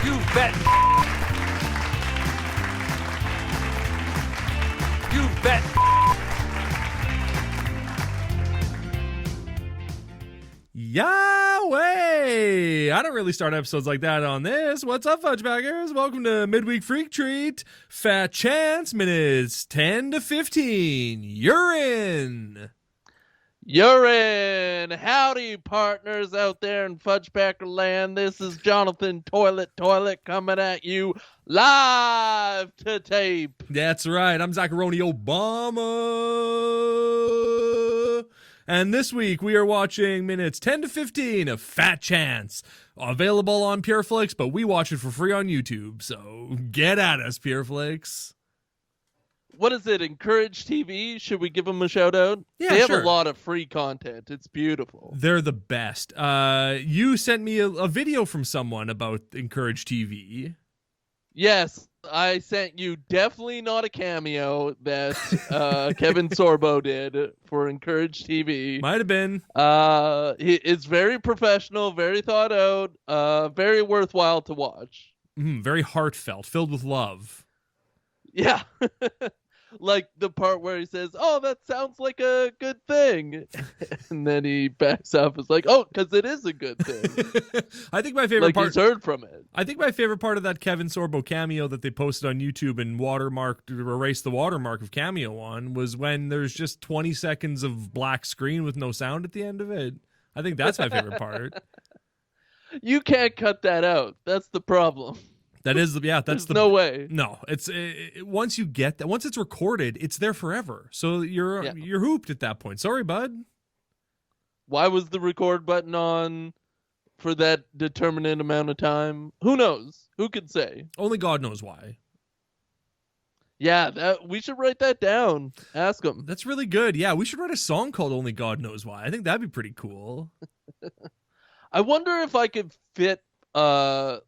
You bet. You bet. Yahweh! I don't really start episodes like that on this. What's up, Fudgebaggers? Welcome to Midweek Freak Treat. Fat Chance, minutes 10 to 15. You're in. Howdy, partners out there in Fudgebacker land. This is Jonathan Toilet coming at you live to tape. That's right. I'm Zacharoni Obama. And this week we are watching minutes 10 to 15 of Fat Chance. Available on PureFlix, but we watch it for free on YouTube. So get at us, PureFlix. What is it, Encourage TV? Should we give them a shout out? Yeah, they have sure. a lot of free content. It's beautiful. They're the best. You sent me a video from someone about Encourage TV. Yes, I sent you definitely not a cameo that Kevin Sorbo did for Encourage TV. Might have been. It's very professional, very thought out, very worthwhile to watch. Very heartfelt, filled with love. Yeah. Like the part where he says, "Oh, that sounds like a good thing," and then he backs up. It's like, "Oh, because it is a good thing." I think my favorite part. He's heard from it. I think my favorite part of that Kevin Sorbo cameo that they posted on YouTube and watermarked to erase the watermark of cameo on was when there's just 20 seconds of black screen with no sound at the end of it. I think that's my favorite part. You can't cut that out. That's the problem. That is, yeah, that's There's no way. No, it's once you get that, once it's recorded, it's there forever. So you're hooped at that point. Sorry, bud. Why was the record button on for that determinate amount of time? Who knows? Who could say? Only God knows why. Yeah, we should write that down. Ask him. That's really good. Yeah, we should write a song called Only God Knows Why. I think that'd be pretty cool. I wonder if I could fit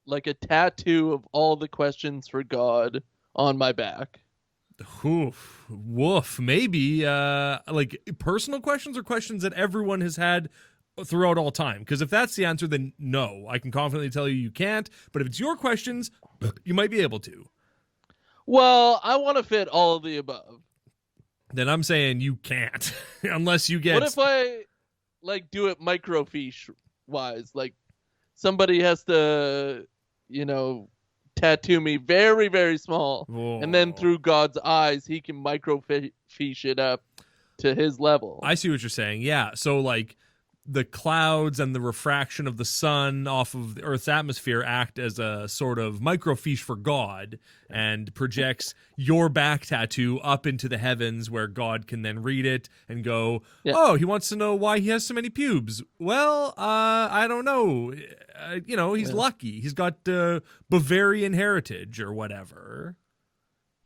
like a tattoo of all the questions for God on my back. Oof, woof. Maybe like personal questions or questions that everyone has had throughout all time. Because if that's the answer, then no, I can confidently tell you can't. But if it's your questions, you might be able to. Well, I want to fit all of the above. Then I'm saying you can't unless you get. What if I like do it microfiche wise? Like somebody has to, tattoo me very, very small. Whoa. And then through God's eyes, he can microfiche it up to his level. I see what you're saying. Yeah. So like the clouds and the refraction of the sun off of the Earth's atmosphere act as a sort of microfiche for God and projects your back tattoo up into the heavens where God can then read it and go, oh, he wants to know why he has so many pubes. Well, I don't know. He's lucky. He's got Bavarian heritage or whatever.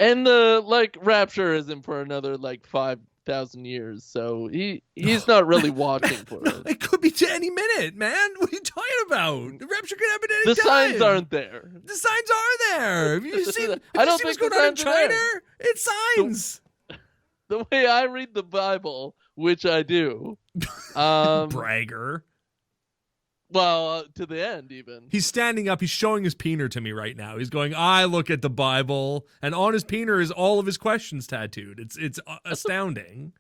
And the rapture isn't for another 5,000 years, so he's not really watching for it. It could be to any minute, man. What are you talking about? The rapture could happen at any time. The signs aren't there. The signs are there. Have you seen? I don't think think what's going on in the signs are China? there. It's signs. The way I read the Bible, which I do, bragger. Well, to the end, even. He's standing up. He's showing his peener to me right now. He's going, I look at the Bible, and on his peener is all of his questions tattooed. It's astounding.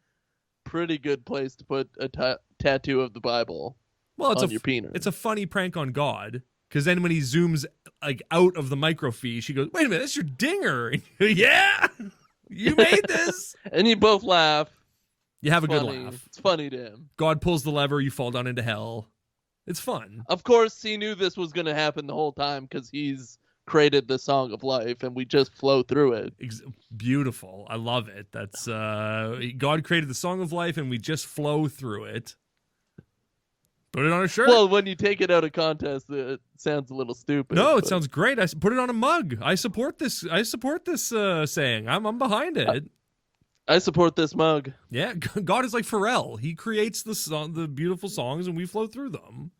Pretty good place to put a tattoo of the Bible on your peener. It's a funny prank on God, because then when he zooms out of the microfiche, he goes, wait a minute, that's your dinger. And you go, yeah, you made this. And you both laugh. You have a good laugh. It's funny to him. God pulls the lever, you fall down into hell. It's fun. Of course, he knew this was going to happen the whole time because he's created the Song of Life, and we just flow through it. Beautiful. I love it. That's God created the Song of Life, and we just flow through it. Put it on a shirt. Well, when you take it out of context, it sounds a little stupid. No, it sounds great. I put it on a mug. I support this. Saying. I'm behind it. I support this mug. Yeah, God is like Pharrell. He creates the beautiful songs, and we flow through them.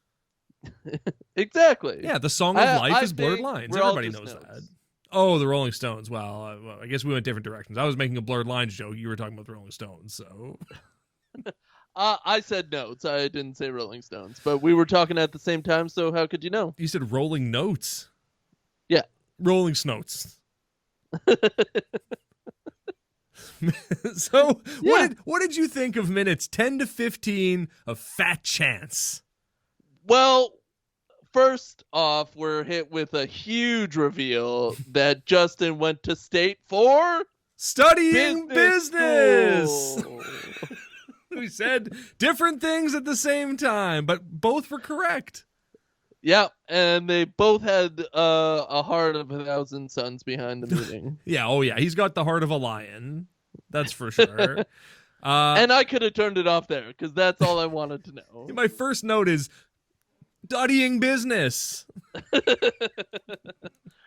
Exactly. Yeah, the Song of Life is blurred lines. Everybody knows that. Oh, the Rolling Stones. Well, I guess we went different directions. I was making a blurred lines joke. You were talking about the Rolling Stones, so. I said notes. I didn't say Rolling Stones, but we were talking at the same time, so how could you know? You said rolling notes. Rolling Snoats. So what did you think of minutes 10 to 15 of Fat Chance? Well, first off, we're hit with a huge reveal that Justin went to state for studying business. school. We said different things at the same time, but both were correct. Yeah, and they both had a heart of 1,000 suns behind the meeting. Yeah, oh yeah, he's got the heart of a lion. That's for sure. And I could have turned it off there, because that's all I wanted to know. My first note is studying business.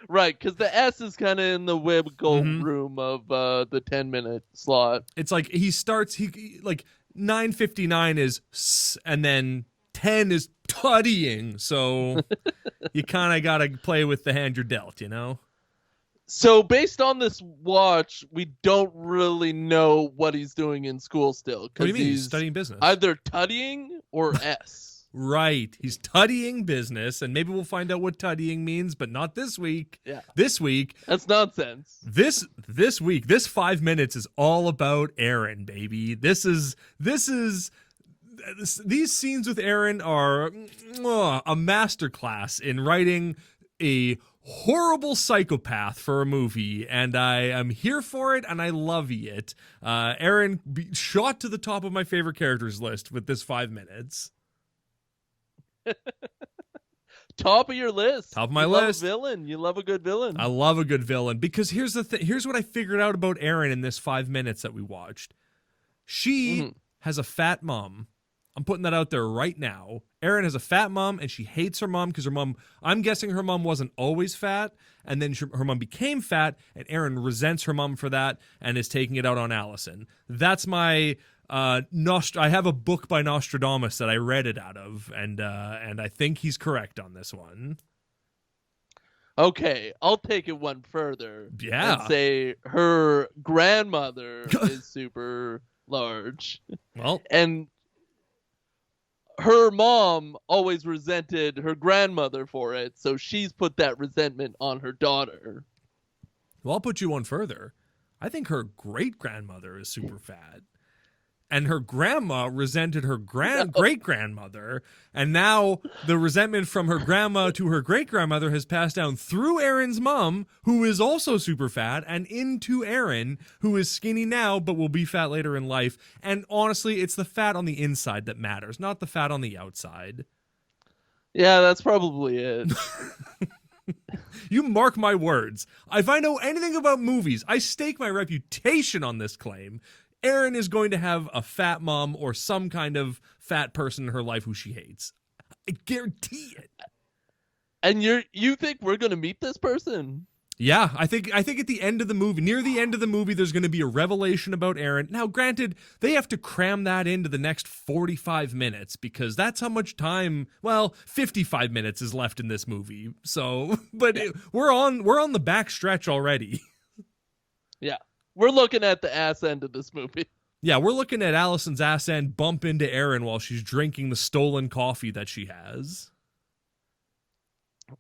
Right, because the S is kind of in the wiggle room of the 10-minute slot. It's like he starts, like 9:59 is S, and then 10 is studying. So you kind of got to play with the hand you're dealt, you know? So based on this watch, we don't really know what he's doing in school still. What do you mean? He's He's studying business. either tuddying or S. Right. He's tuddying business, and maybe we'll find out what tuddying means, but not this week. Yeah. This week. That's nonsense. This week, this 5 minutes is all about Erin, baby. These scenes with Erin are a masterclass in writing a horrible psychopath for a movie, and I am here for it, and I love it. Erin shot to the top of my favorite characters list with this 5 minutes. Top of your list. Top of my you list. Love a villain. You love a good villain. I love a good villain, because here's the thing. Here's what I figured out about Erin in this 5 minutes that we watched. She has a fat mom. I'm putting that out there right now. Erin has a fat mom, and she hates her mom because her mom, I'm guessing her mom wasn't always fat, and then her mom became fat, and Erin resents her mom for that and is taking it out on Allison. That's my I have a book by Nostradamus that I read it out of, and I think he's correct on this one. Okay, I'll take it one further. Yeah. And say her grandmother is super large. Well, and her mom always resented her grandmother for it, so she's put that resentment on her daughter. Well, I'll put you one further. I think her great-grandmother is super fat. And her grandma resented her great-grandmother, and now the resentment from her grandma to her great-grandmother has passed down through Erin's mom, who is also super fat, and into Erin, who is skinny now but will be fat later in life. And honestly, it's the fat on the inside that matters, not the fat on the outside. Yeah, that's probably it. You mark my words. If I know anything about movies, I stake my reputation on this claim. Erin is going to have a fat mom or some kind of fat person in her life who she hates. I guarantee it. And you think we're going to meet this person? Yeah, I think at the end of the movie, near the end of the movie, there's going to be a revelation about Erin. Now, granted, they have to cram that into the next 45 minutes because that's how much time, 55 minutes is left in this movie. So, but we're on the back stretch already. Yeah. We're looking at the ass end of this movie. Yeah, we're looking at Allison's ass end bump into Erin while she's drinking the stolen coffee that she has.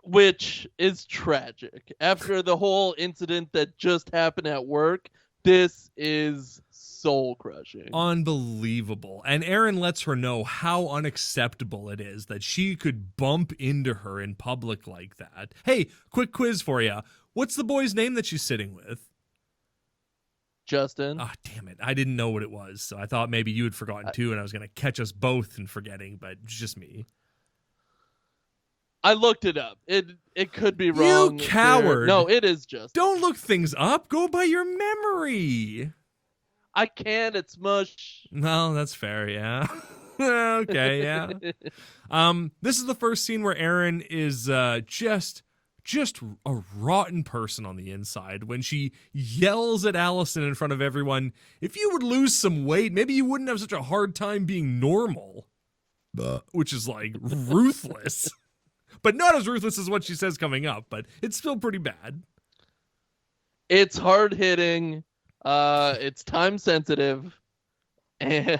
Which is tragic. After the whole incident that just happened at work, this is soul-crushing. Unbelievable. And Erin lets her know how unacceptable it is that she could bump into her in public like that. Hey, quick quiz for you. What's the boy's name that she's sitting with? Justin. Oh, damn it. I didn't know what it was, so I thought maybe you had forgotten too, and I was going to catch us both in forgetting, but it's just me. I looked it up. It could be wrong. You coward. No, it is Justin. Don't look things up. Go by your memory. I can't. It's mush. No, that's fair, yeah. Okay, yeah. This is the first scene where Erin is just a rotten person on the inside when she yells at Allison in front of everyone, if you would lose some weight, maybe you wouldn't have such a hard time being normal. Which is like ruthless. But not as ruthless as what she says coming up, but it's still pretty bad. It's hard hitting. It's time sensitive. And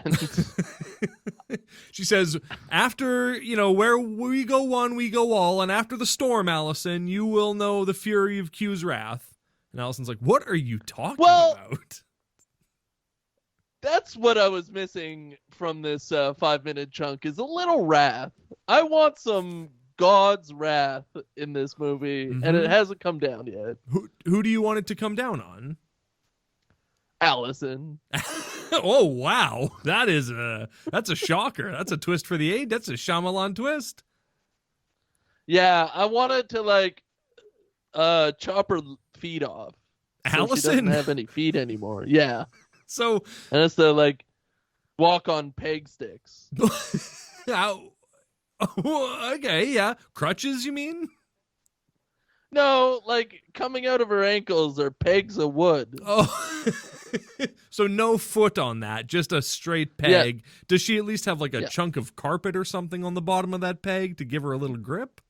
She says, after, where we go one, we go all, and after the storm, Allison, you will know the fury of Q's wrath. And Allison's like, what are you talking about? That's what I was missing from this 5-minute chunk, is a little wrath. I want some God's wrath in this movie, and it hasn't come down yet. Who do you want it to come down on? Allison. Oh, wow. That's a shocker. That's a twist for the age. That's a Shyamalan twist. Yeah, I wanted to chop her feet off. Allison? So she doesn't have any feet anymore. Yeah. So and it's to walk on peg sticks. Okay, yeah. Crutches, you mean? No, coming out of her ankles are pegs of wood. Oh. So no foot on that, just a straight peg. Yeah. Does she at least have a chunk of carpet or something on the bottom of that peg to give her a little grip?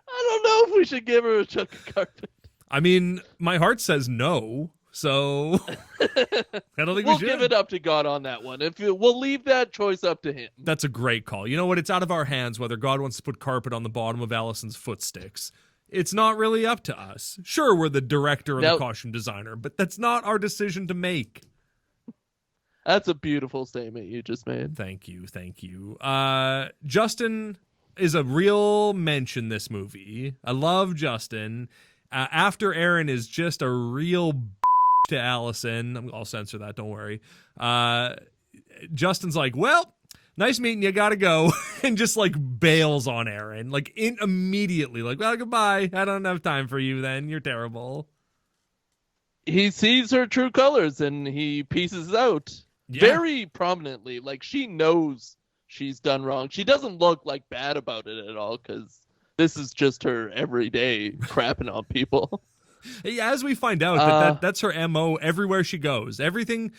I don't know if we should give her a chunk of carpet. I mean, my heart says no, so I don't think we'll we should. Give it up to God on that one. We'll leave that choice up to him. That's a great call. You know what? It's out of our hands whether God wants to put carpet on the bottom of Allison's footsticks. It's not really up to us. Sure, we're the director or the costume designer, but that's not our decision to make. That's a beautiful statement you just made. Thank you. Justin is a real mention this movie. I love Justin. After Erin is just a real to Allison. I'll censor that, don't worry. Justin's like, well, nice meeting you, gotta go. And just bails on Erin. Immediately. Well, goodbye. I don't have time for you then. You're terrible. He sees her true colors and he pieces out. Yeah. Very prominently. She knows she's done wrong. She doesn't look bad about it at all, because this is just her everyday crapping on people. Yeah, as we find out, that's her MO everywhere she goes. Everything,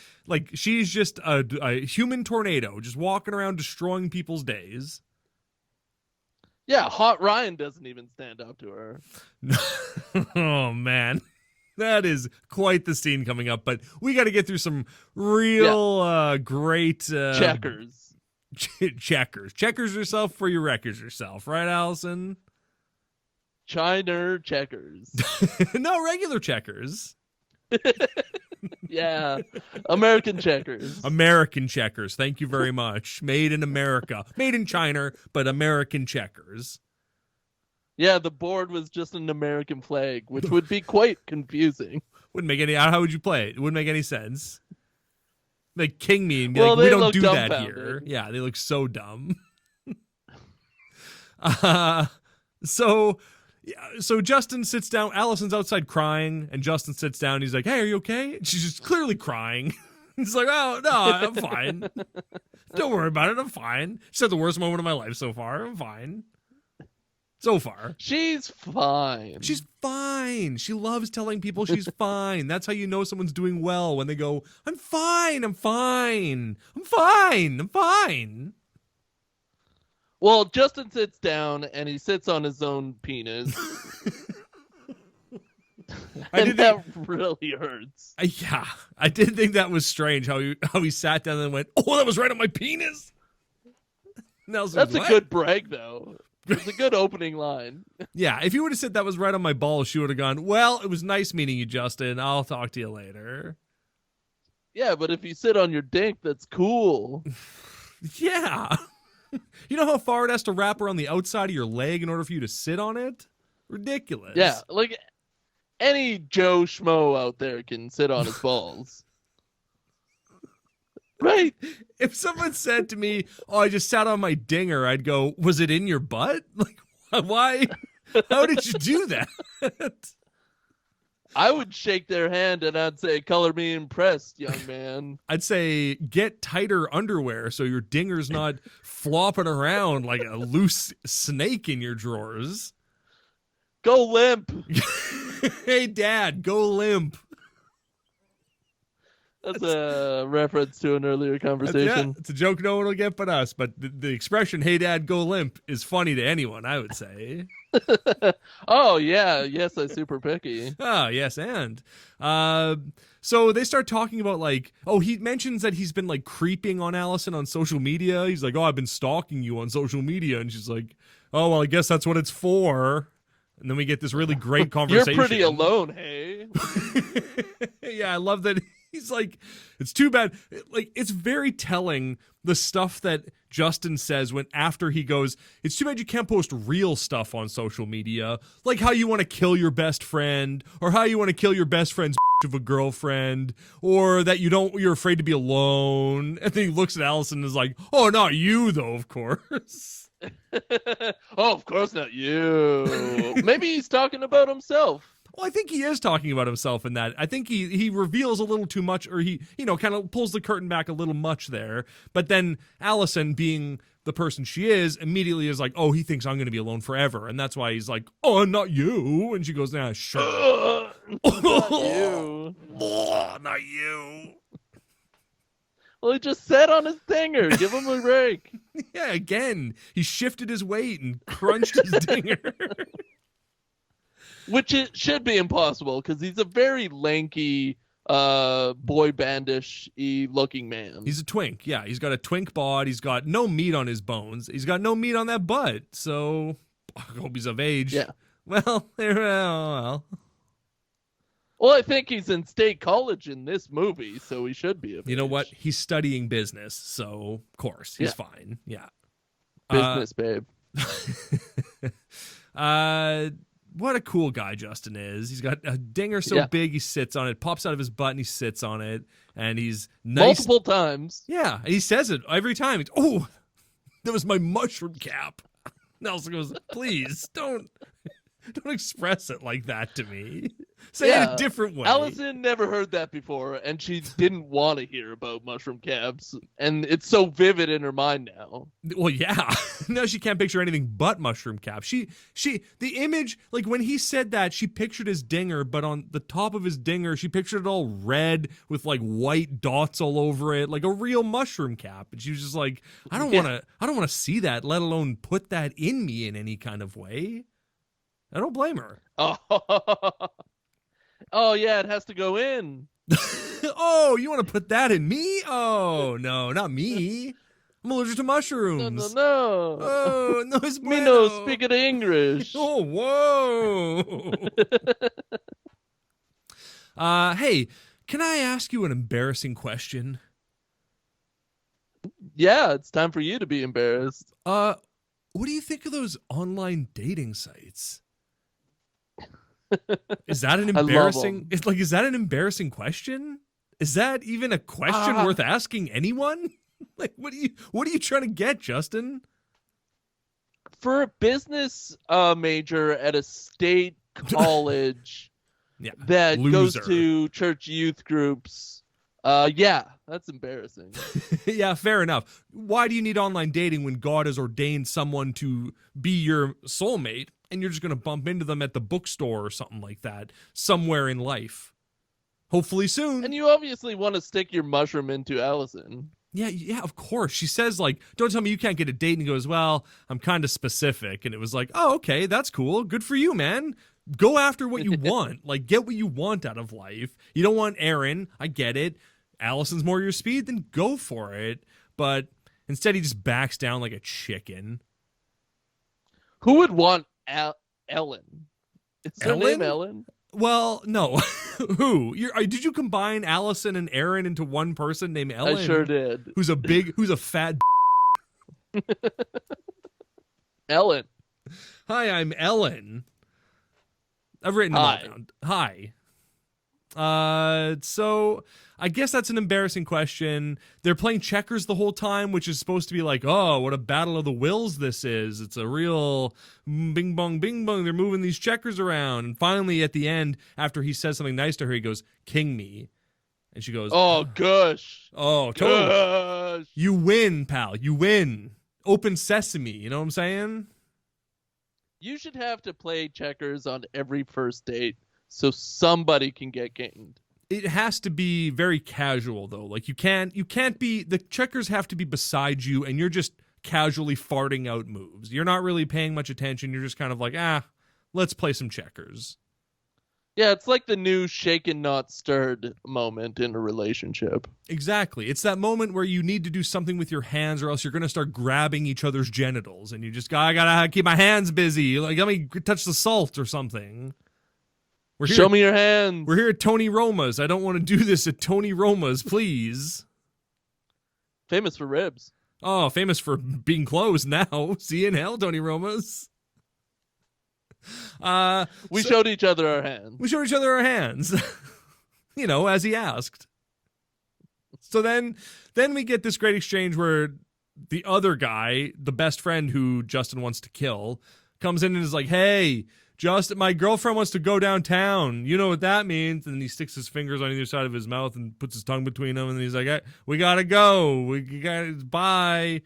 she's just a human tornado, just walking around destroying people's days. Yeah, Hot Ryan doesn't even stand up to her. Oh, man. That is quite the scene coming up, but we got to get through some real great... checkers. Checkers yourself for you wreckers yourself, right, Allison? China checkers. No, regular checkers. Yeah, American checkers. American checkers, thank you very much. Made in America. Made in China, but American checkers. Yeah, the board was just an American flag, which would be quite confusing. Wouldn't make any... How would you play it? It wouldn't make any sense. King me and be we don't do that here. Yeah, they look so dumb. So Justin sits down. Allison's outside crying, and Justin sits down. He's like, hey, are you okay? And she's just clearly crying. He's like, oh, no, I'm fine. Don't worry about it. I'm fine. She said the worst moment of my life so far. I'm fine. So far. She's fine. She's fine. She loves telling people she's fine. That's how you know someone's doing well, when they go, I'm fine. I'm fine. I'm fine. I'm fine. Well, Justin sits down and he sits on his own penis. That really hurts. Yeah, I did think that was strange how he sat down and went, oh, that was right on my penis. That's a good brag, though. It's a good opening line. Yeah, if you would have said that was right on my balls, she would have gone, well, it was nice meeting you, Justin. I'll talk to you later. Yeah, but if you sit on your dink, that's cool. Yeah. You know how far it has to wrap around the outside of your leg in order for you to sit on it? Ridiculous. Yeah, any Joe Schmo out there can sit on his balls. Right? If someone said to me, oh, I just sat on my dinger, I'd go, was it in your butt? Why? How did you do that? I would shake their hand and I'd say, color me impressed, young man. I'd say, get tighter underwear so your dinger's not flopping around like a loose snake in your drawers. Go limp. Hey, Dad, go limp. That's a reference to an earlier conversation. Yeah, it's a joke no one will get but us. But the expression "Hey Dad, go limp" is funny to anyone, I would say. Oh yeah, yes, I'm super picky. Oh yes, and so they start talking about like, oh, he mentions that he's been like creeping on Allison on social media. He's like, oh, I've been stalking you on social media, and she's like, oh, well, I guess that's what it's for. And then we get this really great conversation. You're pretty alone, hey. Yeah, I love that. He's like, it's too bad. Like, it's very telling the stuff that Justin says when after he goes, it's too bad you can't post real stuff on social media, like how you want to kill your best friend, or how you want to kill your best friend's of a girlfriend, or that you're afraid to be alone. And then he looks at Allison and is like, oh, not you though, of course. Oh, of course not you. Maybe he's talking about himself. Well, I think he is talking about himself in that. I think he reveals a little too much, or he, kind of pulls the curtain back a little much there. But then Allison, being the person she is, immediately is like, oh, he thinks I'm going to be alone forever. And that's why he's like, oh, not you. And she goes, nah, sure. Not you. Not you. Well, he just sat on his dinger. Give him a break. Yeah, again, he shifted his weight and crunched his dinger. Which it should be impossible because he's a very lanky, boy bandish-y looking man. He's a twink. Yeah, he's got a twink bod. He's got no meat on his bones. He's got no meat on that butt. So I hope he's of age. Yeah. Well. Well, I think he's in state college in this movie, so he should be of age. You know what? He's studying business, so of course he's fine. Yeah. Business, babe. What a cool guy Justin is. He's got a dinger so big he sits on it, pops out of his butt and he sits on it, and he's nice. Multiple times. Yeah, and he says it every time. Oh, that was my mushroom cap. Nelson goes, please don't express it like that to me. Say it a different way. Allison never heard that before, and she didn't want to hear about mushroom caps, and it's so vivid in her mind now. Well, yeah. Now she can't picture anything but mushroom cap. The image, like when he said that, she pictured his dinger, but on the top of his dinger, she pictured it all red with like white dots all over it, like a real mushroom cap. And she was just like, I don't want to see that, let alone put that in me in any kind of way. I don't blame her. Oh yeah, it has to go in. Oh, you want to put that in me? Oh, no, not me. I'm allergic to mushrooms. No. Oh, no, it's Me no speak it English. Oh, whoa. Hey, can I ask you an embarrassing question? Yeah, it's time for you to be embarrassed. What do you think of those online dating sites? Is that an embarrassing? Is that an embarrassing question? Is that even a question worth asking anyone? Like, what are you trying to get, Justin? For a business major at a state college that goes to church youth groups, that's embarrassing. Yeah, fair enough. Why do you need online dating when God has ordained someone to be your soulmate? And you're just going to bump into them at the bookstore or something like that somewhere in life. Hopefully soon. And you obviously want to stick your mushroom into Allison. Yeah, of course. She says, like, don't tell me you can't get a date. And he goes, well, I'm kind of specific. And it was like, oh, okay, that's cool. Good for you, man. Go after what you want. Like, get what you want out of life. You don't want Erin. I get it. Allison's more your speed. Then go for it. But instead, he just backs down like a chicken. Who would want Ellen? Is her name Ellen? Well, no. Who? Did you combine Allison and Erin into one person named Ellen? I sure did. Who's a fat Ellen. Hi, I'm Ellen. I've written them all down. Hi. So I guess that's an embarrassing question. They're playing checkers the whole time, which is supposed to be like, oh, what a battle of the wills this is. It's a real bing bong, bing bong. They're moving these checkers around. And finally, at the end, after he says something nice to her, he goes, king me. And she goes, oh, gosh. Oh, totally. Gosh. You win, pal. You win. Open sesame. You know what I'm saying? You should have to play checkers on every first date so somebody can get gamed. It has to be very casual though. Like you can't be, the checkers have to be beside you and you're just casually farting out moves. You're not really paying much attention. You're just kind of like, let's play some checkers. Yeah, it's like the new shaken not stirred moment in a relationship. Exactly. It's that moment where you need to do something with your hands or else you're going to start grabbing each other's genitals and you just I got to keep my hands busy. Like, let me touch the salt or something. Show me your hands. We're here at Tony Roma's. I don't want to do this at Tony Roma's, please. Famous for ribs. Oh, famous for being closed now. See you in hell, Tony Roma's. We showed each other our hands. We showed each other our hands. As he asked. So then we get this great exchange where the other guy, the best friend who Justin wants to kill, comes in and is like, hey, Justin, my girlfriend wants to go downtown. You know what that means? And he sticks his fingers on either side of his mouth and puts his tongue between them. And he's like, hey, we got to go. We got to bye.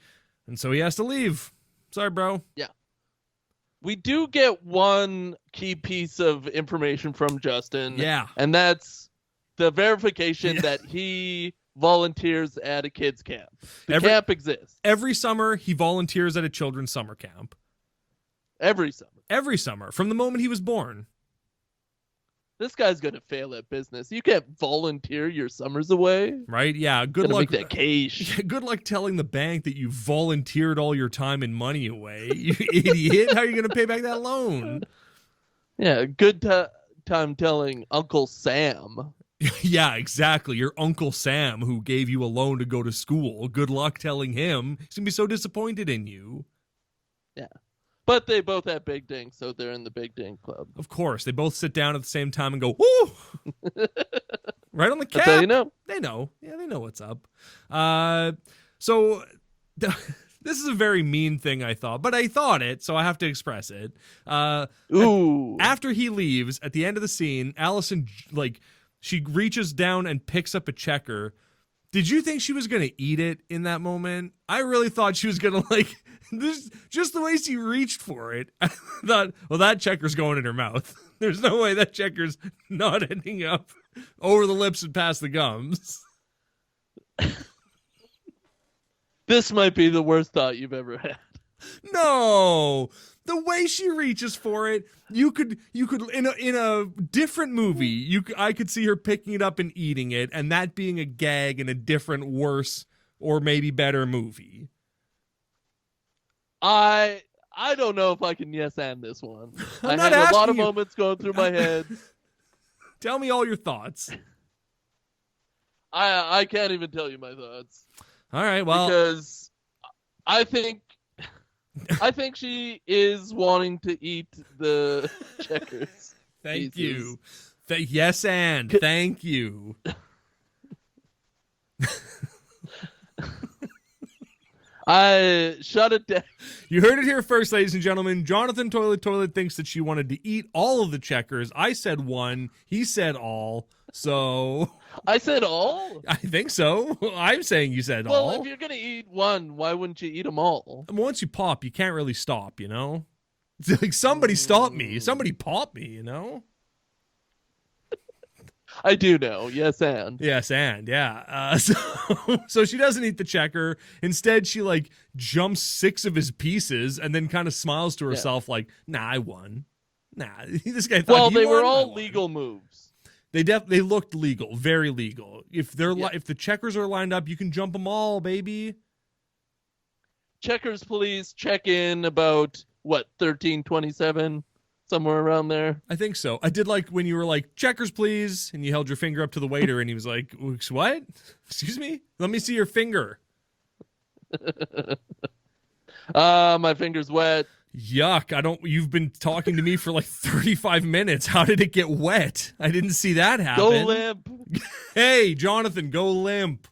And so he has to leave. Sorry, bro. Yeah. We do get one key piece of information from Justin. Yeah. And that's the verification that he volunteers at a kids' camp. The camp exists. Every summer, he volunteers at a children's summer camp. Every summer. Every summer, from the moment he was born. This guy's going to fail at business. You can't volunteer your summers away. Right? Yeah. Good luck. Make that cash. Good luck telling the bank that you volunteered all your time and money away. You idiot. How are you going to pay back that loan? Yeah. Good time telling Uncle Sam. Yeah, exactly. Your Uncle Sam who gave you a loan to go to school. Good luck telling him. He's going to be so disappointed in you. Yeah. But they both have big dings, so they're in the big ding club. Of course. They both sit down at the same time and go, woo! Right on the cap. That's how you know. They know. Yeah, they know what's up. So this is a very mean thing, I thought. But I thought it, so I have to express it. Ooh. After he leaves, at the end of the scene, Allison, she reaches down and picks up a checker. Did you think she was going to eat it in that moment? I really thought she was going to, just the way she reached for it. I thought, well, that checker's going in her mouth. There's no way that checker's not ending up over the lips and past the gums. This might be the worst thought you've ever had. No. The way she reaches for it, you could in a different movie, I could see her picking it up and eating it, and that being a gag in a different, worse, or maybe better movie. I don't know if I can yes and this one. I not had a lot of asking you. moments going through my head. Tell me all your thoughts. I can't even tell you my thoughts. All right, well, because I think she is wanting to eat the checkers. Thank pieces. you. Yes, and thank you. I shut it down. You heard it here first, ladies and gentlemen. Jonathan Toilet thinks that she wanted to eat all of the checkers. I said one. He said all. So I said all? I think so. I'm saying you said well, all. Well, if you're going to eat one, why wouldn't you eat them all? Once you pop, you can't really stop, you know? It's like, somebody stop me. Somebody pop me, you know? I do know. Yes, and. Yes, and, yeah. So she doesn't eat the checker. Instead, she, jumps 6 of his pieces and then kind of smiles to herself nah, I won. Nah, this guy thought they were all legal moves. They looked legal, very legal. If the checkers are lined up, you can jump them all, baby. Checkers, please check in about 13:27, somewhere around there. I think so. I did like when you were like, checkers, please, and you held your finger up to the waiter, and he was like, what? Excuse me? Let me see your finger. My finger's wet. Yuck. You've been talking to me for 35 minutes. How did it get wet? I didn't see that happen. Go limp. Hey, Jonathan, go limp.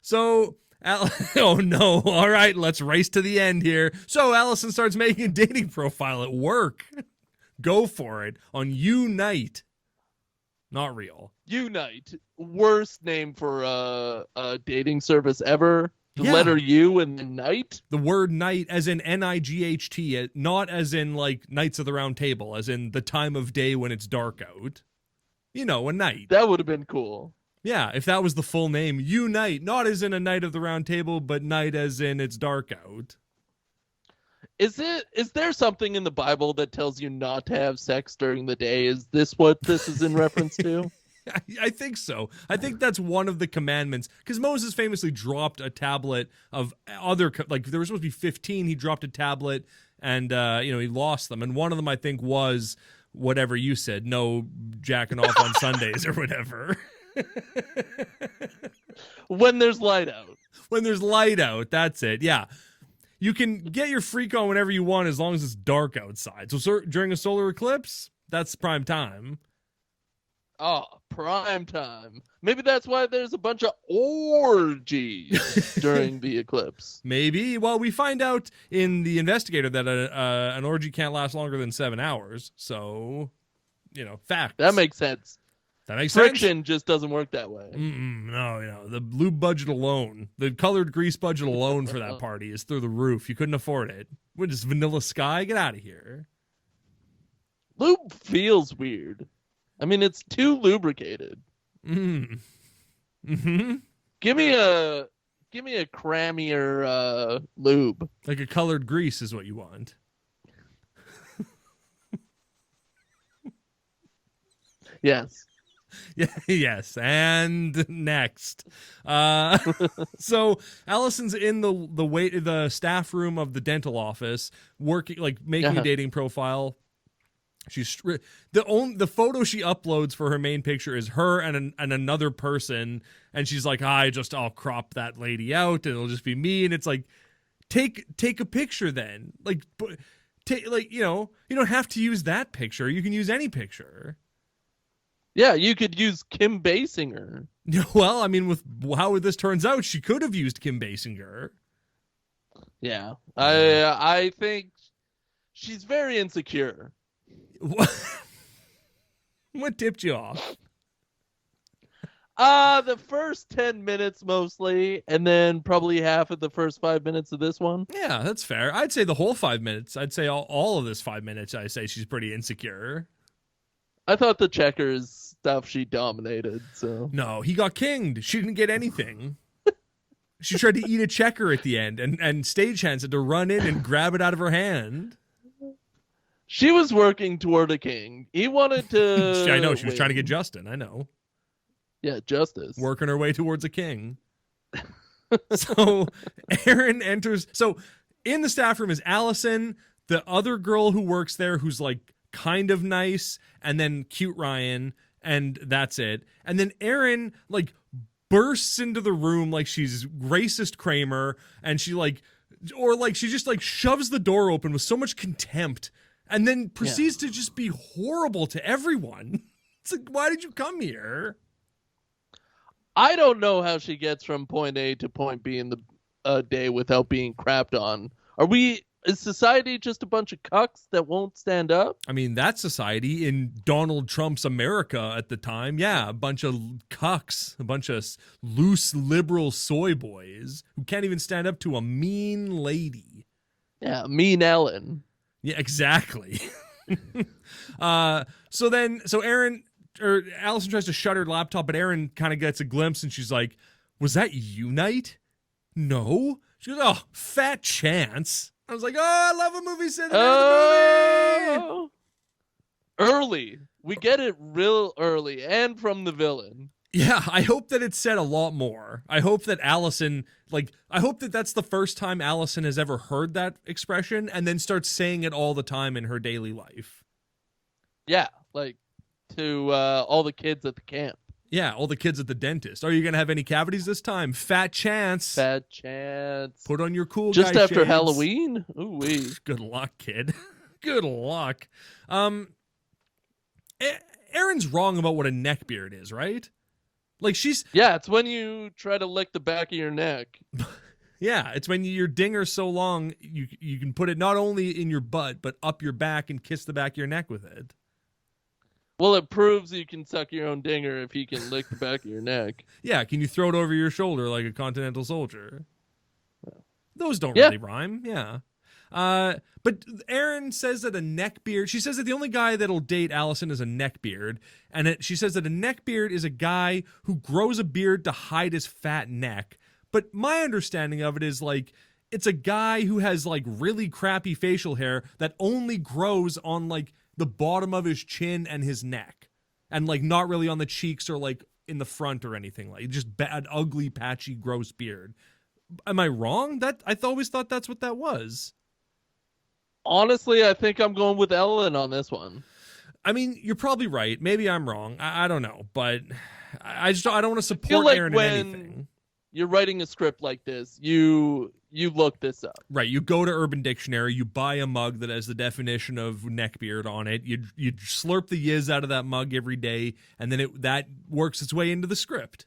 So, oh no. All right, let's race to the end here. So Allison starts making a dating profile at work. Go for it on Unite. Not real. Unite. Worst name for a dating service ever. The letter U and then night? The word night as in N-I-G-H-T, not as in Knights of the Round Table, as in the time of day when it's dark out. You know, a knight. That would have been cool. Yeah, if that was the full name, unite, not as in a knight of the round table, but night as in it's dark out. Is there something in the Bible that tells you not to have sex during the day? Is this what this is in reference to? I think so. I think that's one of the commandments, because Moses famously dropped a tablet of other, like there was supposed to be 15. He dropped a tablet, and he lost them. And one of them, I think, was whatever you said, no jacking off on Sundays or whatever. When there's light out. When there's light out, that's it. Yeah. You can get your freak on whenever you want as long as it's dark outside. So during a solar eclipse, that's prime time. Oh, prime time. Maybe that's why there's a bunch of orgies during the eclipse. Maybe. Well, we find out in The Investigator that an orgy can't last longer than 7 hours. So, facts. That makes sense. That makes Friction sense? just doesn't work that way. No, the lube budget alone, the colored grease budget alone for that party is through the roof. You couldn't afford it. What is Vanilla Sky? Get out of here. Lube feels weird. I mean, it's too lubricated. Mm-hmm. Give me a crammier lube. Like a colored grease is what you want. Yes. Yeah, yes, and next. So Allison's in the staff room of the dental office, working, like making a dating profile. She's the photo she uploads for her main picture is her and another person, and she's like, I'll crop that lady out, and it'll just be me. And it's like, take a picture then, you don't have to use that picture. You can use any picture. Yeah, you could use Kim Basinger. Well, I mean, with how this turns out, she could have used Kim Basinger. Yeah, I think she's very insecure. What tipped you off? The first 10 minutes mostly, and then probably half of the first 5 minutes of this one. Yeah, that's fair. I'd say the whole 5 minutes. I'd say all of this 5 minutes, I say she's pretty insecure. I thought the checkers stuff she dominated, so. No, he got kinged. She didn't get anything. She tried to eat a checker at the end, and Stagehands had to run in and grab it out of her hand. She was working toward a king. He wanted to. I know, she was trying to get Justin. I know. Yeah, justice. Working her way towards a king. So Erin enters. So in the staff room is Allison, the other girl who works there who's like kind of nice, and then cute Ryan, and that's it. And then Erin like bursts into the room like she's racist Kramer, and she just like shoves the door open with so much contempt, and then proceeds to just be horrible to everyone. It's like, why did you come here? I don't know how she gets from point A to point B in the day without being crapped on. Is society just a bunch of cucks that won't stand up? I mean, that's society in Donald Trump's America at the time. Yeah, a bunch of cucks, a bunch of loose liberal soy boys who can't even stand up to a mean lady. Yeah, mean Ellen. Yeah, exactly. So Allison tries to shut her laptop, but Erin kind of gets a glimpse, and she's like, "Was that you, Knight?" No. She goes, "Oh, fat chance." I was like, "Oh, I love a movie set in the movie." Early. We get it real early, and from the villain. Yeah, I hope that it's said a lot more. I hope that Allison, I hope that that's the first time Allison has ever heard that expression, and then starts saying it all the time in her daily life. Yeah, like to all the kids at the camp. Yeah, all the kids at the dentist. Are you going to have any cavities this time? Fat chance. Fat chance. Put on your cool just guy after shades. Halloween? Ooh-wee. Good luck, kid. Good luck. Erin's wrong about what a neckbeard is, right? Like Yeah, it's when you try to lick the back of your neck. Yeah, it's when your dinger's so long, you can put it not only in your butt, but up your back and kiss the back of your neck with it. Well, it proves you can suck your own dinger if you can lick the back of your neck. Yeah, can you throw it over your shoulder like a continental soldier? Those don't really rhyme, yeah. But Erin says that a neckbeard, she says that the only guy that'll date Allison is a neckbeard. And she says that a neckbeard is a guy who grows a beard to hide his fat neck. But my understanding of it is like, it's a guy who has like really crappy facial hair that only grows on like the bottom of his chin and his neck. And like not really on the cheeks or like in the front or anything, like just bad, ugly, patchy, gross beard. Am I wrong? That I always thought that's what that was. Honestly, I think I'm going with Ellen on this one. I mean, you're probably right. Maybe I'm wrong. I don't know, but I don't want to support feel like Erin in anything. You're writing a script like this, you look this up. Right, you go to Urban Dictionary, you buy a mug that has the definition of neckbeard on it, you slurp the yiz out of that mug every day, and then that works its way into the script.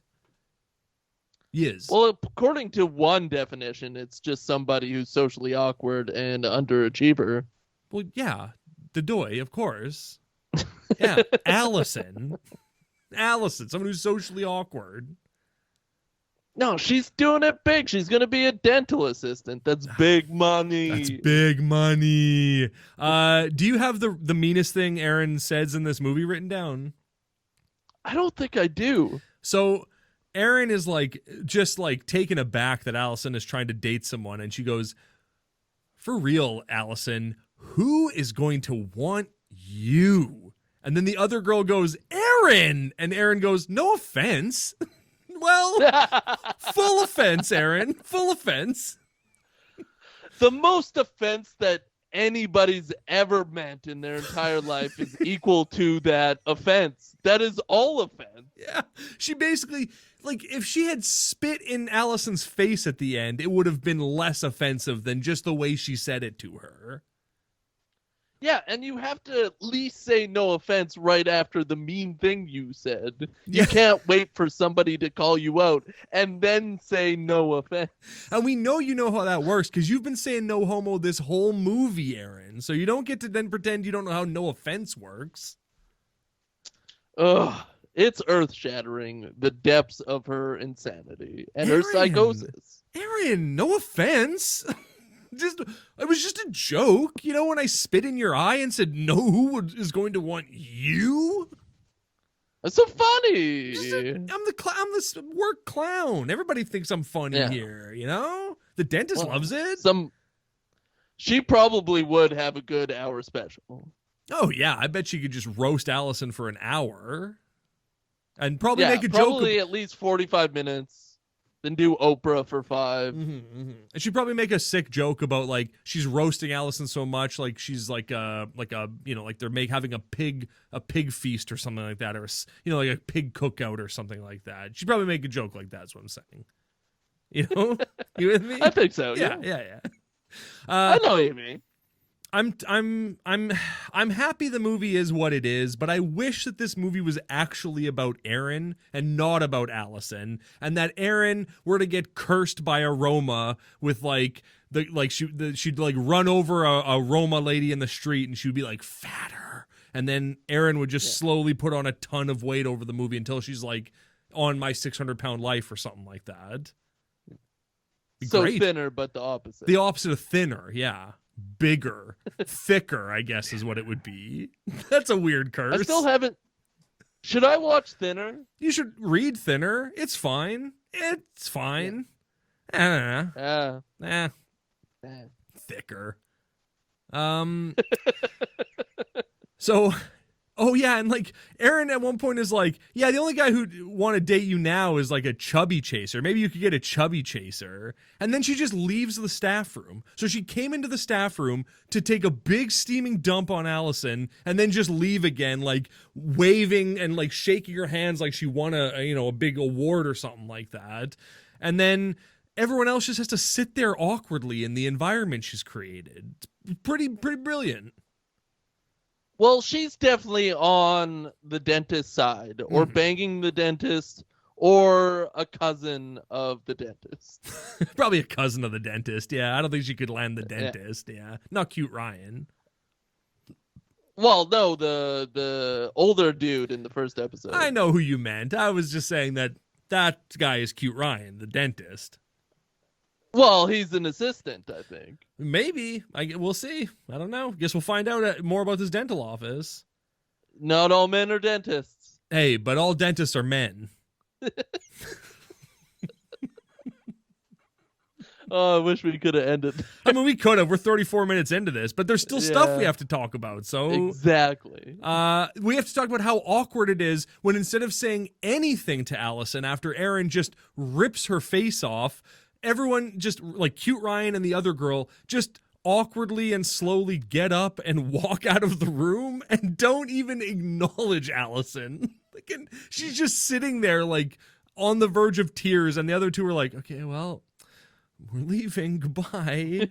Yiz. Well, according to one definition, it's just somebody who's socially awkward and underachiever. Well, yeah, the doy, of course. Yeah, Allison, someone who's socially awkward. No, she's doing it big. She's going to be a dental assistant. That's big money. That's big money. Do you have the meanest thing Erin says in this movie written down? I don't think I do. So Erin is like just like taken aback that Allison is trying to date someone, and she goes, "For real, Allison, who is going to want you?" And then the other girl goes, "Erin," and Erin goes, "No offense." Well, full offense, Erin. Full offense. The most offense that anybody's ever meant in their entire life is equal to that offense. That is all offense. Yeah. She basically, like, if she had spit in Allison's face at the end, it would have been less offensive than just the way she said it to her. Yeah, and you have to at least say no offense right after the mean thing you said. Yeah. You can't wait for somebody to call you out and then say no offense. And we know you know how that works because you've been saying no homo this whole movie, Erin. So you don't get to then pretend you don't know how no offense works. Ugh. It's earth-shattering, the depths of her insanity and her psychosis. Erin, no offense. It was just a joke, you know, when I spit in your eye and said, "No, who is going to want you?" That's so funny. I'm the work clown. Everybody thinks I'm funny here, you know? The dentist loves it. She probably would have a good hour special. Oh, yeah. I bet she could just roast Allison for an hour and probably make a joke. Probably at least 45 minutes. Then do Oprah for 5. Mm-hmm, mm-hmm. And she'd probably make a sick joke about like she's roasting Allison so much, like she's like a you know, like they're having a pig feast or something like that, or you know, like a pig cookout or something like that. She'd probably make a joke like that. That's what I'm saying. You know, you with me? I think so. Yeah. I know what you mean. I'm happy the movie is what it is, but I wish that this movie was actually about Erin and not about Allison, and that Erin were to get cursed by a Roma with she'd like run over a Roma lady in the street and she'd be like fatter, and then Erin would just slowly put on a ton of weight over the movie until she's like on My 600-Pound Life or something like that. So great. Thinner, but the opposite. The opposite of thinner, yeah. Bigger, thicker, I guess is what it would be. That's a weird curse. I still haven't. Should I watch Thinner? You should read Thinner. It's fine. It's fine. Yeah. Thicker. So, oh yeah, and like Erin at one point is like, yeah, the only guy who'd want to date you now is like a chubby chaser. Maybe you could get a chubby chaser. And then she just leaves the staff room. So she came into the staff room to take a big steaming dump on Allison and then just leave again, like waving and like shaking her hands like she won a big award or something like that. And then everyone else just has to sit there awkwardly in the environment she's created. It's pretty brilliant. Well, she's definitely on the dentist side, or banging the dentist, or a cousin of the dentist. Probably a cousin of the dentist, yeah. I don't think she could land the dentist, yeah. Not Cute Ryan. Well, no, the older dude in the first episode. I know who you meant. I was just saying that guy is Cute Ryan, the dentist. Well, he's an assistant, I think. Maybe. We'll see. I don't know. Guess we'll find out more about this dental office. Not all men are dentists. Hey, but all dentists are men. Oh, I wish we could have ended. I mean, we could have. We're 34 minutes into this, but there's still stuff we have to talk about. So exactly. We have to talk about how awkward it is when instead of saying anything to Allison after Erin just rips her face off, everyone just, like Cute Ryan and the other girl, just awkwardly and slowly get up and walk out of the room and don't even acknowledge Allison. Like, and she's just sitting there like on the verge of tears, and the other two are like, okay, well, we're leaving. Goodbye.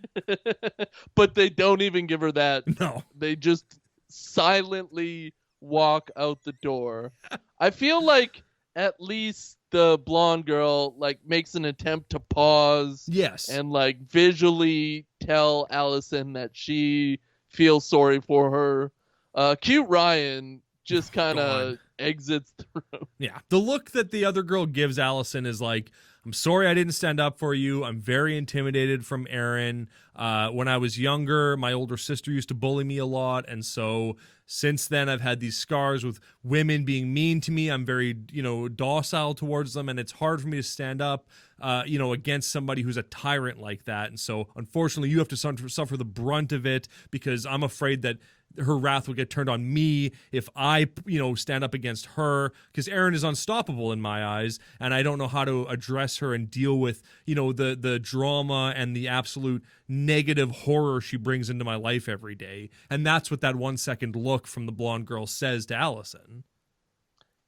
But they don't even give her that. No. They just silently walk out the door. I feel like at least the blonde girl like makes an attempt to pause. Yes. And like visually tell Allison that she feels sorry for her. Cute Ryan just kind of exits the room. Yeah. The look that the other girl gives Allison is like, I'm sorry I didn't stand up for you. I'm very intimidated from Erin. When I was younger, my older sister used to bully me a lot. And so since then, I've had these scars with women being mean to me. I'm very, docile towards them. And it's hard for me to stand up, against somebody who's a tyrant like that. And so unfortunately, you have to suffer the brunt of it because I'm afraid that her wrath will get turned on me if I, stand up against her, because Erin is unstoppable in my eyes, and I don't know how to address her and deal with, the drama and the absolute negative horror she brings into my life every day. And that's what that 1 second look from the blonde girl says to Allison.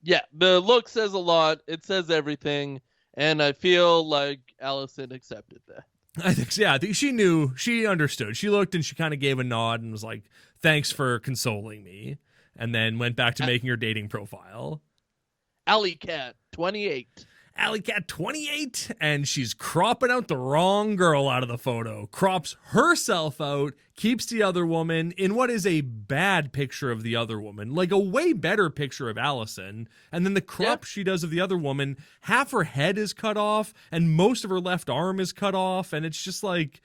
Yeah, the look says a lot. It says everything, and I feel like Allison accepted that. I think she knew, she understood. She looked and she kind of gave a nod and was like, thanks for consoling me. And then went back to making her dating profile. Alley Cat 28. Alley Cat 28, and she's cropping out the wrong girl out of the photo. Crops herself out, keeps the other woman in what is a bad picture of the other woman, like a way better picture of Allison. And then the crop she does of the other woman, half her head is cut off, and most of her left arm is cut off, and it's just like,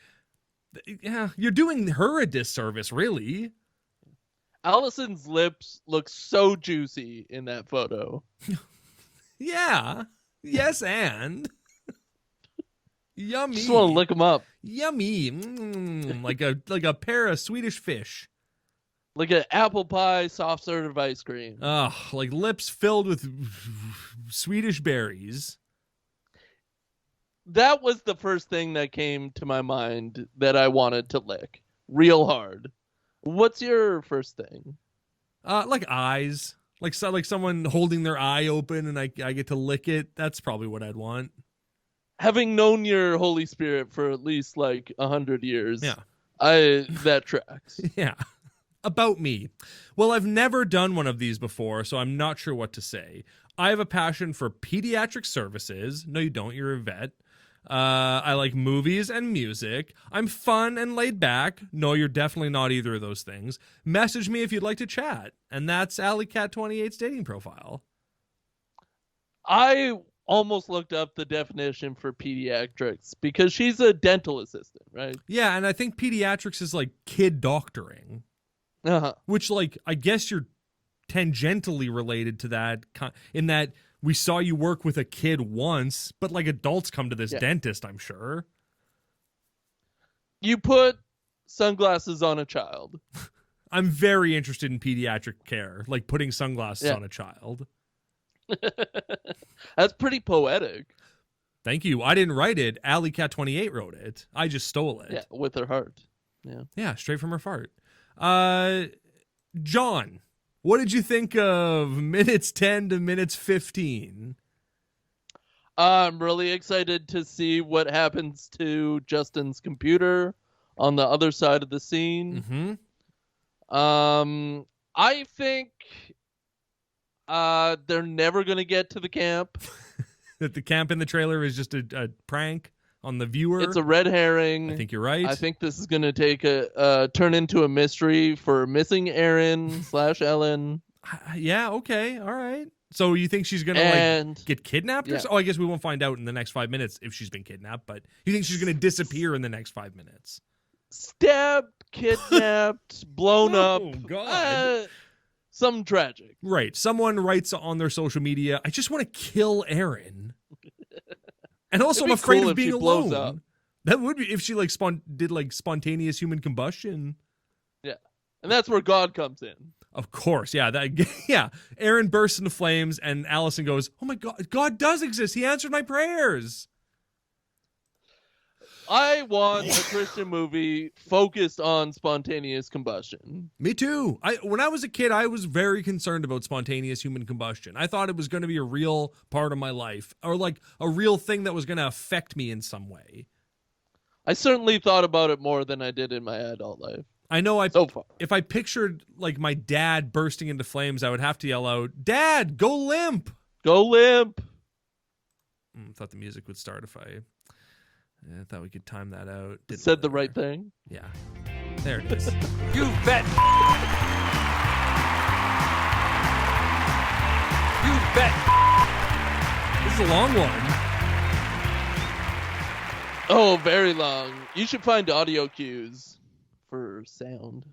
yeah, you're doing her a disservice, really. Allison's lips look so juicy in that photo. Yeah. Yes, and yummy. Just want to lick them up. Yummy, like a pair of Swedish fish. Like an apple pie soft serve ice cream. Like lips filled with Swedish berries. That was the first thing that came to my mind that I wanted to lick real hard. What's your first thing? Like eyes. Like someone holding their eye open and I get to lick it. That's probably what I'd want. Having known your Holy Spirit for at least like 100 years. Yeah. That tracks. Yeah. About me. Well, I've never done one of these before, so I'm not sure what to say. I have a passion for pediatric services. No, you don't. You're a vet. I like movies and music. I'm fun and laid back. No, you're definitely not either of those things. Message me if you'd like to chat. And that's Alley Cat 28's dating profile. I almost looked up the definition for pediatrics because she's a dental assistant, right? Yeah, and I think pediatrics is like kid doctoring. Uh-huh. Which, like, I guess you're tangentially related to that in that we saw you work with a kid once, but like adults come to this dentist, I'm sure. You put sunglasses on a child. I'm very interested in pediatric care, like putting sunglasses on a child. That's pretty poetic. Thank you. I didn't write it. Alley Cat 28 wrote it. I just stole it. Yeah, with her heart. Yeah. Yeah, straight from her fart. John, what did you think of minutes 10 to minutes 15? I'm really excited to see what happens to Justin's computer on the other side of the scene. Mm-hmm. I think they're never going to get to the camp. That the camp in the trailer is just a prank on the viewer. It's a red herring. I think you're right. I think this is going to take turn into a mystery for missing Erin / Ellen. Yeah, okay, all right. So you think she's gonna like get kidnapped? Yeah. Oh, I guess we won't find out in the next 5 minutes if she's been kidnapped. But you think she's gonna disappear in the next 5 minutes? Stabbed, kidnapped, blown up. Oh God. Some tragic. Right. Someone writes on their social media, "I just want to kill Erin," and also I'm afraid of being alone. Up. That would be if she like did like spontaneous human combustion. Yeah, and that's where God comes in. Of course, yeah. Yeah. Erin bursts into flames, and Allison goes, "Oh my God, God does exist. He answered my prayers." I want a Christian movie focused on spontaneous combustion. Me too. When I was a kid, I was very concerned about spontaneous human combustion. I thought it was going to be a real part of my life, or like a real thing that was going to affect me in some way. I certainly thought about it more than I did in my adult life. I know so far. If I pictured like my dad bursting into flames, I would have to yell out, "Dad, go limp!" Go limp! I thought the music would start if I thought we could time that out. Said the right thing? Yeah. There it is. You bet! You bet! This is a long one. Oh, very long. You should find audio cues for sound.